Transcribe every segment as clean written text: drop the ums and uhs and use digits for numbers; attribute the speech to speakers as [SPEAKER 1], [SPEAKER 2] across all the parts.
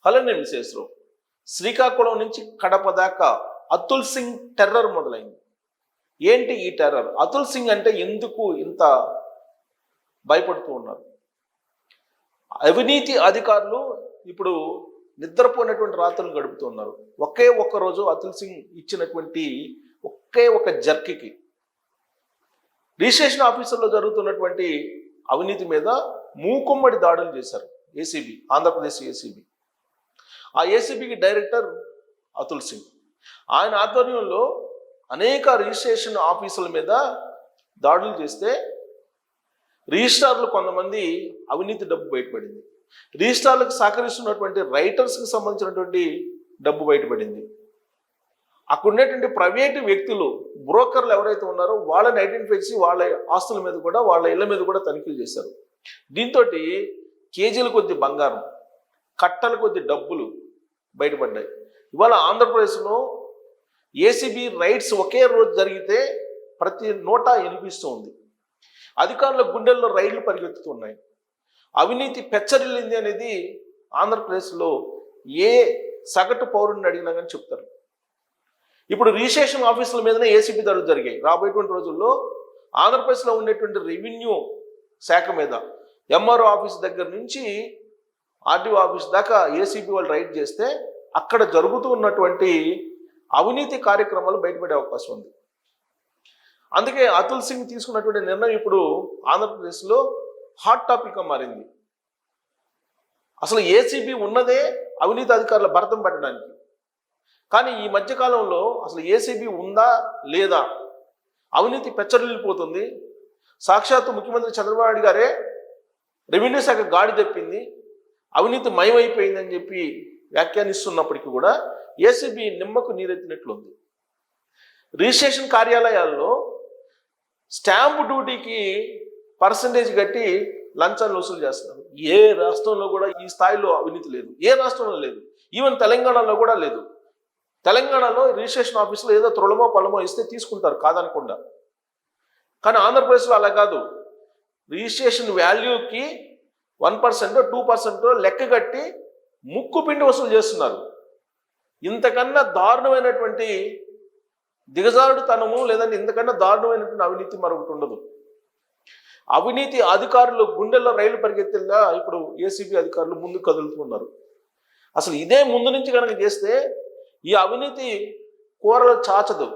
[SPEAKER 1] Hello నేను విశేషరావు. శ్రీకాకుళం నుంచి కడప దాకా అతుల్ సింగ్ టెర్రర్ మొదలైంది. ఏంటి ఈ టెర్రర్? అతుల్ సింగ్ అంటే ఎందుకు ఇంత భయపడుతూ ఉన్నారు? అవినీతి అధికారులు ఇప్పుడు నిద్రపోయినటువంటి రాత్రులు గడుపుతూ ఉన్నారు. ఒకే ఒక్క రోజు అతుల్ సింగ్ ఇచ్చినటువంటి ఒకే ఒక జర్కికి రిజిస్ట్రేషన్ ఆఫీసుల్లో జరుగుతున్నటువంటి అవినీతి మీద మూకుమ్మడి దాడులు చేశారు ఏసీబీ, ఆంధ్రప్రదేశ్ ఏసీబీ. ఆ ఏసీబీకి డైరెక్టర్ అతుల్ సింగ్. ఆయన ఆధ్వర్యంలో అనేక రిజిస్ట్రేషన్ ఆఫీసుల మీద దాడులు చేస్తే రిజిస్ట్రార్లు కొంతమంది అవినీతి డబ్బు బయటపడింది. రిజిస్ట్రార్లకు సహకరిస్తున్నటువంటి రైటర్స్కి సంబంధించినటువంటి డబ్బు బయటపడింది. అక్కడ ఉన్నటువంటి ప్రైవేటు వ్యక్తులు, బ్రోకర్లు ఎవరైతే ఉన్నారో వాళ్ళని ఐడెంటిఫై చేసి వాళ్ళ ఆస్తుల మీద కూడా, వాళ్ళ ఇళ్ల మీద కూడా తనిఖీలు చేశారు. దీంతో కేజీల కొద్ది బంగారం, కట్టల కొద్ది డబ్బులు బయటపడ్డాయి. ఇవాళ ఆంధ్రప్రదేశ్లో ఏసీబీ రైడ్స్ ఒకే రోజు జరిగితే ప్రతి నోటా వినిపిస్తూ ఉంది. అధికారుల గుండెల్లో రైళ్లు పరిగెత్తుతున్నాయి. అవినీతి పెచ్చరిల్లింది అనేది ఆంధ్రప్రదేశ్లో ఏ సగటు పౌరుడిని అడిగినా కానీ చెప్తారు. ఇప్పుడు రిజిస్ట్రేషన్ ఆఫీసుల మీదనే ఏసీబీ దాడులు జరిగాయి. రాబోయేటువంటి రోజుల్లో ఆంధ్రప్రదేశ్లో ఉండేటువంటి రెవెన్యూ శాఖ మీద ఎంఆర్ఓ ఆఫీస్ దగ్గర నుంచి ఆర్డీఓ ఆఫీస్ దాకా ఏసీబీ వాళ్ళు రైడ్ చేస్తే అక్కడ జరుగుతూ ఉన్నటువంటి అవినీతి కార్యక్రమాలు బయటపడే అవకాశం ఉంది. అందుకే అతుల్ సింగ్ తీసుకున్నటువంటి నిర్ణయం ఇప్పుడు ఆంధ్రప్రదేశ్లో హాట్ టాపిక్గా మారింది. అసలు ఏసీబీ ఉన్నదే అవినీతి అధికారుల భరతం పెట్టడానికి. కానీ ఈ మధ్యకాలంలో అసలు ఏసీబీ ఉందా లేదా, అవినీతి పెచ్చరిల్లిపోతుంది. సాక్షాత్తు ముఖ్యమంత్రి చంద్రబాబు నాయుడు గారే రెవెన్యూ శాఖ గాడి తెప్పింది, అవినీతి మయమైపోయిందని చెప్పి వ్యాఖ్యానిస్తున్నప్పటికీ కూడా ఏసీబీ నిమ్మకు నీరెత్తినట్లుంది. రిజిస్ట్రేషన్ కార్యాలయాల్లో స్టాంపు డ్యూటీకి పర్సంటేజ్ కట్టి లంచాలు వసూలు చేస్తున్నారు. ఏ రాష్ట్రంలో కూడా ఈ స్థాయిలో అవినీతి లేదు. ఏ రాష్ట్రంలో లేదు. ఈవెన్ తెలంగాణలో కూడా లేదు. తెలంగాణలో రిజిస్ట్రేషన్ ఆఫీసులో ఏదో త్రొలమో పొలమో ఇస్తే తీసుకుంటారు కాదనకుండా. కానీ ఆంధ్రప్రదేశ్లో అలా కాదు. రిజిస్ట్రేషన్ వాల్యూకి 1%, 2% లెక్క కట్టి ముక్కు పిండి వసూలు చేస్తున్నారు. ఇంతకన్నా దారుణమైనటువంటి దిగజారుడుతనము లేదంటే ఇంతకన్నా దారుణమైనటువంటి అవినీతి మరొకటి ఉండదు. అవినీతి అధికారులు గుండెల్లో రైలు పరిగెత్తేలా ఇప్పుడు ఏసీబీ అధికారులు ముందుకు కదులుతున్నారు. అసలు ఇదే ముందు నుంచి కనుక చేస్తే ఈ అవినీతి కూరలు చాచదు.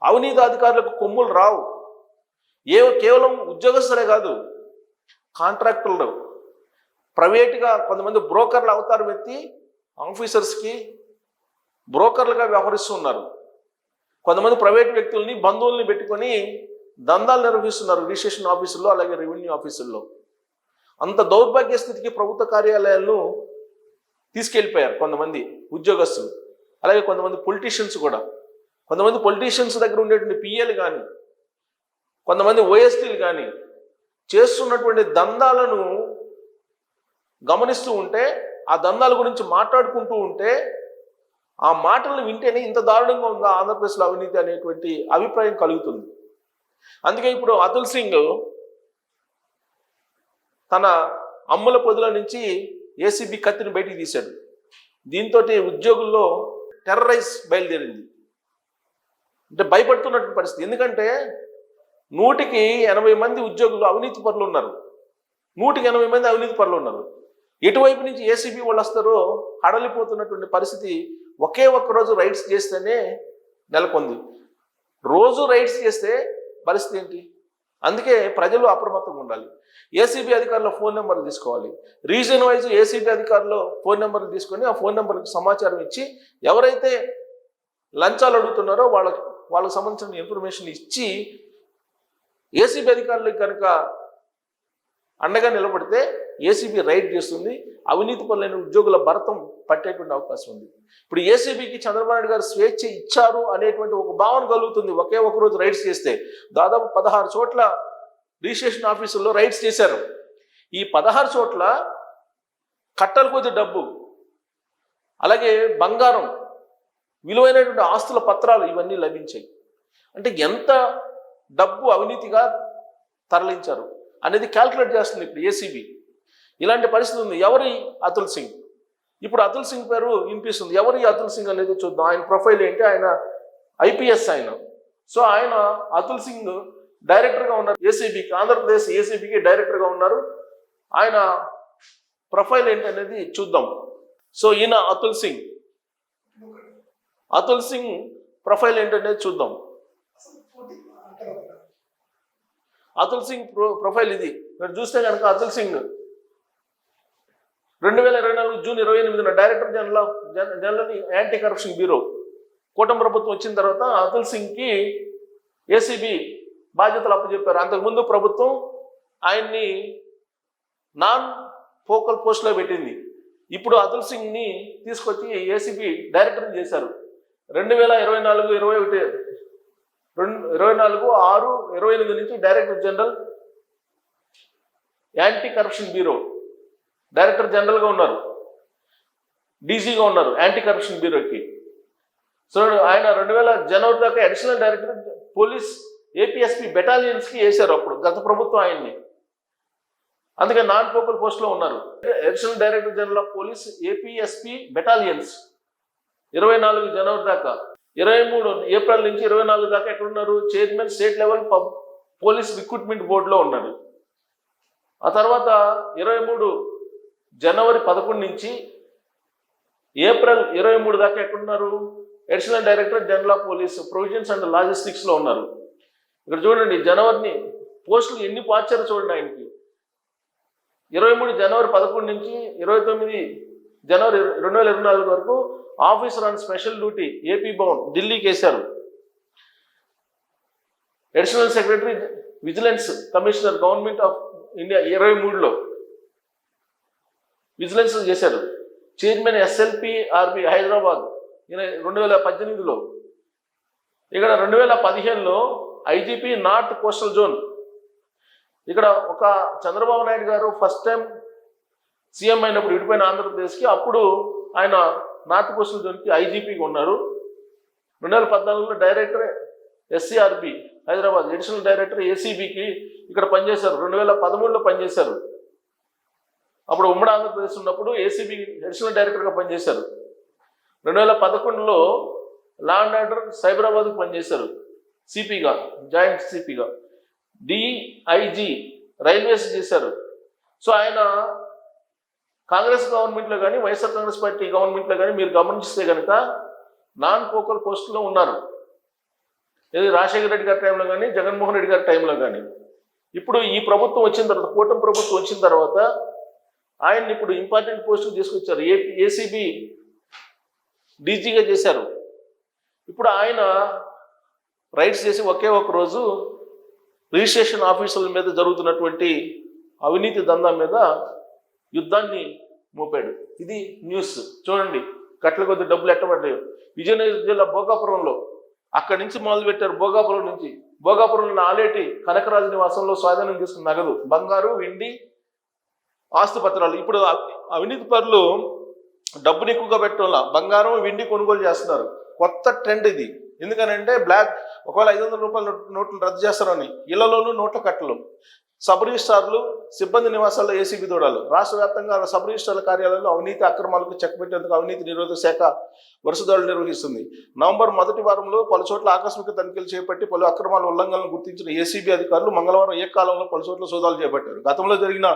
[SPEAKER 1] అవినీతి అధికారులకు కొమ్ములు రావు. కేవలం ఉద్యోగస్తులే కాదు, కాంట్రాక్టులు, ప్రైవేటుగా కొంతమంది బ్రోకర్ల అవతారం ఎత్తి ఆఫీసర్స్కి బ్రోకర్లుగా వ్యవహరిస్తున్నారు. కొంతమంది ప్రైవేట్ వ్యక్తుల్ని, బంధువుల్ని పెట్టుకొని దందాలు నిర్వహిస్తున్నారు రిజిస్ట్రేషన్ ఆఫీసుల్లో, అలాగే రెవెన్యూ ఆఫీసుల్లో. అంత దౌర్భాగ్య స్థితికి ప్రభుత్వ కార్యాలయాలను తీసుకెళ్ళిపోయారు కొంతమంది ఉద్యోగస్తులు, అలాగే కొంతమంది పొలిటీషియన్స్ కూడా. కొంతమంది పొలిటీషియన్స్ దగ్గర ఉండేటువంటి పిఏలు కానీ, కొంతమంది ఓఎస్టీలు కానీ చేస్తున్నటువంటి దందాలను గమనిస్తూ ఉంటే, ఆ దందాల గురించి మాట్లాడుకుంటూ ఉంటే, ఆ మాటలను వింటేనే ఇంత దారుణంగా ఉందా ఆంధ్రప్రదేశ్లో అవినీతి అనేటువంటి అభిప్రాయం కలుగుతుంది. అందుకే ఇప్పుడు అతుల్ సింగ్ తన అమ్ముల పొదుల నుంచి ఏసీబీ కత్తిని బయటికి తీశాడు. దీంతో ఉద్యోగుల్లో టెర్రరైజ్ బయలుదేరింది. అంటే భయపడుతున్నటువంటి పరిస్థితి. ఎందుకంటే 100కి 80 మంది ఉద్యోగులు అవినీతి పరులు ఉన్నారు. 100కి 80 మంది అవినీతి పరులు ఉన్నారు. ఎటువైపు నుంచి ఏసీబీ వాళ్ళు వస్తారో హడలిపోతున్నటువంటి పరిస్థితి ఒకే ఒక్క రోజు రైడ్స్ చేస్తేనే నెలకొంది. రోజు రైడ్స్ చేస్తే పరిస్థితి ఏంటి? అందుకే ప్రజలు అప్రమత్తంగా ఉండాలి. ఏసీబీ అధికారుల ఫోన్ నెంబర్లు తీసుకోవాలి. రీజన్ వైజ్ ఏసీబీ అధికారులు ఫోన్ నెంబర్లు తీసుకొని ఆ ఫోన్ నెంబర్కి సమాచారం ఇచ్చి ఎవరైతే లంచాలు అడుగుతున్నారో వాళ్ళకి సంబంధించిన ఇన్ఫర్మేషన్ ఇచ్చి ఏసీబీ అధికారులకు కనుక అండగా నిలబడితే ఏసీబీ రైడ్ చేస్తుంది. అవినీతి పరులైన ఉద్యోగుల భరతం పట్టేటువంటి అవకాశం ఉంది. ఇప్పుడు ఏసీబీకి చంద్రబాబు నాయుడు గారు స్వేచ్ఛ ఇచ్చారు అనేటువంటి ఒక భావన కలుగుతుంది. ఒకే ఒక రోజు రైడ్స్ చేస్తే దాదాపు 16 చోట్ల రిజిస్ట్రేషన్ ఆఫీసుల్లో రైడ్స్ చేశారు. ఈ 16 చోట్ల కట్టలు కొద్ది డబ్బు, అలాగే బంగారం, విలువైనటువంటి ఆస్తుల పత్రాలు ఇవన్నీ లభించాయి. అంటే ఎంత డబ్బు అవినీతిగా తరలించారు అనేది క్యాల్కులేట్ చేస్తుంది ఇప్పుడు ఏసీబీ. ఇలాంటి పరిస్థితి ఉంది. ఎవరి అతుల్ సింగ్ ఇప్పుడు అతుల్ సింగ్ పేరు వినిపిస్తుంది. ఎవరు ఈ అతుల్ సింగ్ అనేది చూద్దాం. ఆయన ప్రొఫైల్ ఏంటి? ఆయన ఐపీఎస్ ఆయన. సో ఆయన అతుల్ సింగ్ డైరెక్టర్గా ఉన్నారు ఏసీబీకి, ఆంధ్రప్రదేశ్ ఏసీబీకి డైరెక్టర్గా ఉన్నారు. ఆయన ప్రొఫైల్ ఏంటి అనేది చూద్దాం. సో ఈయన అతుల్ సింగ్ ప్రొఫైల్ ఏంటనేది చూద్దాం. అతుల్ సింగ్ ప్రొఫైల్ ఇది. మీరు చూస్తే కనుక అతుల్ సింగ్ 2024 జూన్ 28న Director General Anti Corruption Bureau కూటమి ప్రభుత్వం వచ్చిన తర్వాత అతుల్ సింగ్కి ఏసీబీ బాధ్యతలు అప్పచెప్పారు. అంతకుముందు ప్రభుత్వం ఆయన్ని నాన్ ఫోకల్ పోస్ట్లో పెట్టింది. ఇప్పుడు అతుల్ సింగ్ని తీసుకొచ్చి ఏసీబీ డైరెక్టర్ చేశారు. 2024/6/28 నుంచి director General Anti Corruption bureau director జనరల్గా ఉన్నారు, డీజీగా ఉన్నారు యాంటీ కరప్షన్ బ్యూరోకి. సో ఆయన 2000 జనవరి దాకా అడిషనల్ డైరెక్టర్ పోలీస్ ఏపీఎస్పీ బెటాలియన్స్కి వేశారు అప్పుడు గత ప్రభుత్వం ఆయన్ని. అందుకే నాన్ ఫోకల్ పోస్ట్లో ఉన్నారు. Additional Director General of police APSP battalions 24 జనవరి దాకా, 23 ఏప్రిల్ నుంచి 24 దాకా ఎక్కడున్నారు? Chairman state level police recruitment బోర్డులో ఉన్నారు. ఆ తర్వాత 23 జనవరి 11 నుంచి ఏప్రిల్ 23 దాకా ఎక్కడున్నారు? Additional Director General of Police Provisions and లాజిస్టిక్స్లో ఉన్నారు. ఇక్కడ చూడండి జనవరిని పోస్టులు ఎన్ని మార్చారో చూడండి ఆయనకి. 23 జనవరి 11 నుంచి 29 జనవరి 2024 వరకు Officer on Special Duty AP Bhavan ఢిల్లీకి వేశారు. Additional Secretary Vigilance Commissioner Government of India 23లో విజిలెన్స్ చేశారు. చైర్మన్ SLPRB హైదరాబాద్ 2018లో. ఇక్కడ 2015లో ఐజీపీ నార్త్ కోస్టల్ జోన్. ఇక్కడ ఒక చంద్రబాబు నాయుడు గారు ఫస్ట్ టైం సీఎం అయినప్పుడు విడిపోయిన ఆంధ్రప్రదేశ్కి అప్పుడు ఆయన నార్త్ కోస్టల్ జోన్కి ఐజీపీగా ఉన్నారు. 2014లో director SCRB Hyderabad, additional director ఏసీబీకి ఇక్కడ పనిచేశారు. 2013లో పనిచేశారు. అప్పుడు ఉమ్మడి ఆంధ్రప్రదేశ్ ఉన్నప్పుడు ఏసీబీ అడిషనల్ డైరెక్టర్గా పనిచేశారు. 2011లో లా అండ్ ఆర్డర్ సైబరాబాద్కి పనిచేశారు సిపిగా, జాయింట్ సిపిగా. డిఐజీ రైల్వేస్ చేశారు. సో ఆయన కాంగ్రెస్ గవర్నమెంట్లో కానీ వైఎస్ఆర్ కాంగ్రెస్ పార్టీ గవర్నమెంట్లో కానీ మీరు గమనిస్తే కనుక నాన్ ఫోకల్ పోస్టులో ఉన్నారు. ఇది రాజశేఖర రెడ్డి గారి టైంలో కానీ జగన్మోహన్ రెడ్డి గారి టైంలో కానీ. ఇప్పుడు ఈ ప్రభుత్వం వచ్చిన తర్వాత, కూటమి ప్రభుత్వం వచ్చిన తర్వాత ఆయన్ని ఇప్పుడు ఇంపార్టెంట్ పోస్టుకు తీసుకొచ్చారు. ఏసీబీ డీజీగా చేశారు. ఇప్పుడు ఆయన రైట్స్ చేసి ఒకే ఒక రోజు రిజిస్ట్రేషన్ ఆఫీసుల మీద జరుగుతున్నటువంటి అవినీతి దందా మీద యుద్ధాన్ని మోపాడు. ఇది న్యూస్ చూడండి. కట్ల కొద్ది డబ్బులు ఎట్టబడ్డాయి. విజయనగరం జిల్లా భోగాపురంలో, అక్కడి నుంచి మొదలుపెట్టారు. భోగాపురం నుంచి, భోగాపురంలో ఆలేటి కనకరాజు నివాసంలో స్వాధీనం చేసుకున్న నగదు, బంగారు, వెండి, ఆస్తి పత్రాలు. ఇప్పుడు అవినీతి పరులు డబ్బుని ఎక్కువగా పెట్టడం బంగారం, వెండి కొనుగోలు చేస్తున్నారు. కొత్త ట్రెండ్ ఇది. ఎందుకనంటే ఒకవేళ 500 రూపాయల నోట్లు రద్దు చేస్తారని ఇళ్లలోనూ నోట్ల కట్టలు. సబ్ రిజిస్ట్రార్లు సిబ్బంది నివాసాల్లో ఏసీబీ దూడాలు. రాష్ట్ర వ్యాప్తంగా సబ్ రిజిస్ట్రార్ల కార్యాలయంలో అవినీతి అక్రమాలకు చెక్ పెట్టేందుకు అవినీతి నిరోధక శాఖ వరుస దాడులు నిర్వహిస్తుంది. నవంబర్ మొదటి వారంలో పలు చోట్ల ఆకస్మిక తనిఖీలు చేపట్టి పలు అక్రమాల ఉల్లంఘనలను గుర్తించిన ఏసీబీ అధికారులు మంగళవారం ఏకకాలంలో పలు చోట్ల సోదాలు చేపట్టారు. గతంలో జరిగిన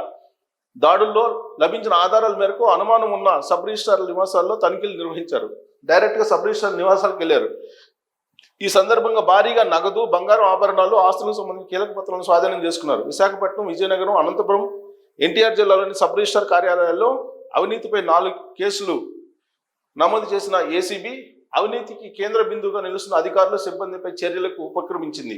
[SPEAKER 1] దాడుల్లో లభించిన ఆధారాల మేరకు అనుమానం ఉన్న సబ్ రిజిస్ట్రార్ల నివాసాల్లో తనిఖీలు నిర్వహించారు. డైరెక్ట్గా సబ్ రిజిస్ట్రార్ నివాసాలకు వెళ్లారు. ఈ సందర్భంగా భారీగా నగదు, బంగారం, ఆభరణాలు, ఆస్తులకు సంబంధించిన కీలక పత్రాలను స్వాధీనం చేసుకున్నారు. విశాఖపట్నం, విజయనగరం, అనంతపురం, ఎన్టీఆర్ జిల్లాలోని సబ్ రిజిస్ట్రార్ కార్యాలయాల్లో అవినీతిపై 4 కేసులు నమోదు చేసిన ఏసీబీ అవినీతికి కేంద్ర బిందువుగా నిలుస్తున్న అధికారులు, సిబ్బందిపై చర్యలకు ఉపక్రమించింది.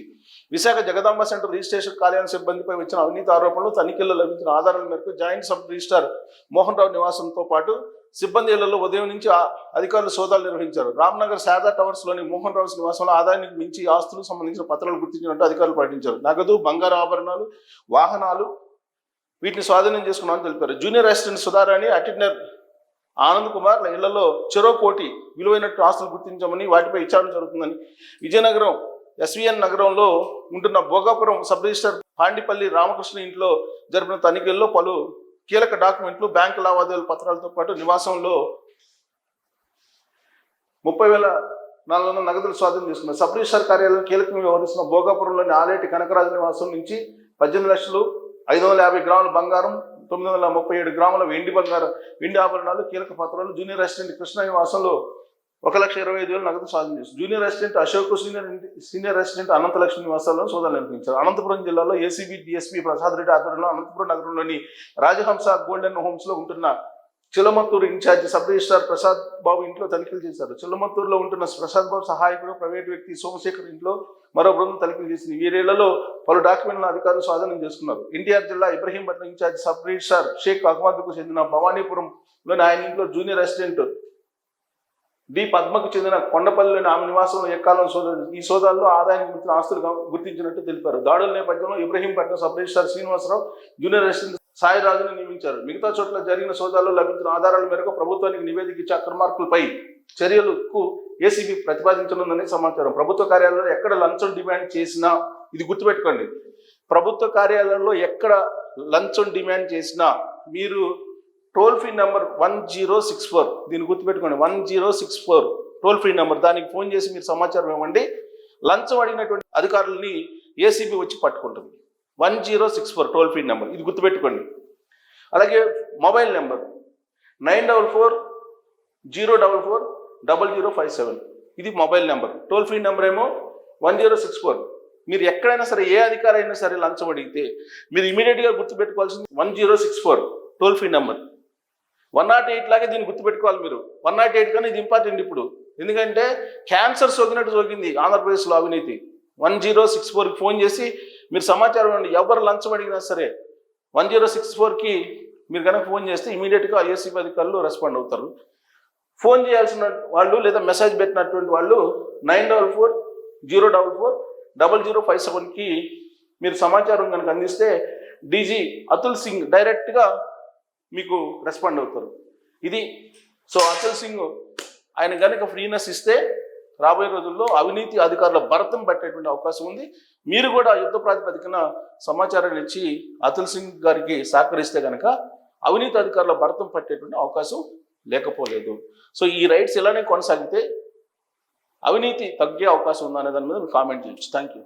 [SPEAKER 1] విశాఖ జగదాంబ సెంటర్ రిజిస్ట్రేషన్ కార్యాలయం సిబ్బందిపై వచ్చిన అవినీతి ఆరోపణలు, తనిఖీల్లో లభించిన ఆధారాల మేరకు joint sub registrar Mohan Rao నివాసంతో పాటు సిబ్బంది ఇళ్లలో ఉదయం నుంచి అధికారులు సోదాలు నిర్వహించారు. రామ్నగర్ శారదా టవర్స్లోని మోహన్ రావు నివాసంలో ఆదాయానికి మించి ఆస్తులకు సంబంధించిన పత్రాలు గుర్తించినట్టు అధికారులు ప్రకటించారు. నగదు, బంగారు ఆభరణాలు, వాహనాలు వీటిని స్వాధీనం చేసుకున్నామని తెలిపారు. Junior assistant Sudharani, attender Anand Kumar ఇళ్లలో చెరో కోటి విలువైనట్టు ఆస్తులు గుర్తించామని, వాటిపై విచారణ జరుగుతుందని. విజయనగరం SVN నగరంలో ఉంటున్న భోగాపురం సబ్ రిజిస్టర్ పాండిపల్లి రామకృష్ణ ఇంట్లో జరిపిన తనిఖీల్లో పలు కీలక డాక్యుమెంట్లు, బ్యాంకు లావాదేవీల పత్రాలతో పాటు నివాసంలో 30,400 నగదులు స్వాధీనం చేసుకున్నారు. సబ్ రిజిస్ట్రార్ కార్యాలయం కీలకంగా వ్యవహరిస్తున్న భోగాపురంలోని ఆలేటి కనకరాజు నివాసం నుంచి 18,550 గ్రాముల బంగారం, 937 గ్రాముల వెండి ఆభరణాలు, కీలక పత్రాలు, జూనియర్ అసిస్టెంట్ కృష్ణ నివాసంలో 1,25,000 నగదు స్వాధీనం చేశారు. Junior Assistant Ashok, Senior Assistant Ananthalakshmi నివాసాలను సోదాలు నిర్వహించారు. అనంతపురం జిల్లాలో ఏసీబీ డిఎస్పీ ప్రసాద్ రెడ్డి ఆధ్వర్యంలో అనంతపురం నగరంలోని రాజహంస గోల్డెన్ హోమ్స్ లో ఉంటున్న Chilamathur incharge sub registrar Prasad Babu ఇంట్లో తనిఖీలు చేశారు. చిల్లమత్తూరులో ఉంటున్న ప్రసాద్ బాబు సహాయకుడు ప్రైవేట్ వ్యక్తి సోమశేఖర్ ఇంట్లో మరో బృందం తనిఖీలు చేసింది. వీరేళ్లలో పలు డాక్యుమెంట్లను అధికారులు స్వాధీనం చేసుకున్నారు. ఎన్టీఆర్ జిల్లా Ibrahimpatnam in charge sub registrar Sheikh అహ్మద్కు చెందిన భవానీపురంలోని ఆయన ఇంట్లో జూనియర్ అసిస్టెంట్ డి పద్మకు చెందిన కొండపల్లిలోని ఆమె నివాసంలో ఎక్కాలను ఈ సోదాల్లో ఆదాయానికి మించిన ఆస్తులు గుర్తించినట్టు తెలిపారు. దాడుల నేపథ్యంలో Ibrahimpatnam sub registrar Srinivasarao junior assistant సాయిరాజును నియమించారు. మిగతా చోట్ల జరిగిన సోదాల్లో లభించిన ఆధారాల మేరకు ప్రభుత్వానికి నివేదిక ఇచ్చే అక్రమార్కులపై చర్యలకు ఏసీబీ ప్రతిపాదించనుందని సమాచారం. ప్రభుత్వ కార్యాలయంలో ఎక్కడ లంచం డిమాండ్ చేసినా, ఇది గుర్తుపెట్టుకోండి, ప్రభుత్వ కార్యాలయంలో ఎక్కడ లంచం డిమాండ్ చేసినా మీరు టోల్ ఫ్రీ నెంబర్ 1064, దీన్ని గుర్తుపెట్టుకోండి, 1064 టోల్ ఫ్రీ నెంబర్, దానికి ఫోన్ చేసి మీరు సమాచారం ఇవ్వండి. లంచం అడిగినటువంటి అధికారులని ఏసీబీ వచ్చి పట్టుకుంటుంది. 1064 టోల్ ఫ్రీ నెంబర్, ఇది గుర్తుపెట్టుకోండి. అలాగే మొబైల్ నెంబర్ 944-044-0057, ఇది mobile number. Toll free number ఏమో 1064. మీరు ఎక్కడైనా సరే, ఏ అధికారి అయినా సరే లంచం అడిగితే మీరు ఇమీడియట్గా గుర్తుపెట్టుకోవాల్సింది 1064 టోల్ ఫ్రీ నెంబర్. 108 లాగే దీన్ని గుర్తుపెట్టుకోవాలి మీరు. 108 కానీ ఇది ఇంపార్టెంట్ ఇప్పుడు, ఎందుకంటే క్యాన్సర్ సోకినట్టు సోకింది ఆంధ్రప్రదేశ్లో అవినీతి. 1064కి ఫోన్ చేసి మీరు సమాచారం ఇవ్వండి. ఎవరు లంచం అడిగినా సరే 1064కి మీరు కనుక ఫోన్ చేస్తే ఇమీడియట్గా ఏసీబీ అధికారులు రెస్పాండ్ అవుతారు. ఫోన్ చేయాల్సిన వాళ్ళు లేదా మెసేజ్ పెట్టినటువంటి వాళ్ళు 944-044-0057కి మీరు సమాచారం కనుక అందిస్తే డీజీ అతుల్ సింగ్ డైరెక్ట్గా మీకు రెస్పాండ్ అవుతారు. ఇది సో అతుల్ సింగ్ ఆయన కనుక ఫ్రీనెస్ ఇస్తే రాబోయే రోజుల్లో అవినీతి అధికారుల భరతం పట్టేటువంటి అవకాశం ఉంది. మీరు కూడా యుద్ధ ప్రాతిపదికన సమాచారాన్ని ఇచ్చి అతుల్ సింగ్ గారికి సహకరిస్తే కనుక అవినీతి అధికారుల భరతం పట్టేటువంటి అవకాశం లేకపోలేదు. సో ఈ రైట్స్ ఇలానే కొనసాగితే అవినీతి తగ్గే అవకాశం ఉందనే దాని మీద మీరు కామెంట్ చేయొచ్చు. Thank you.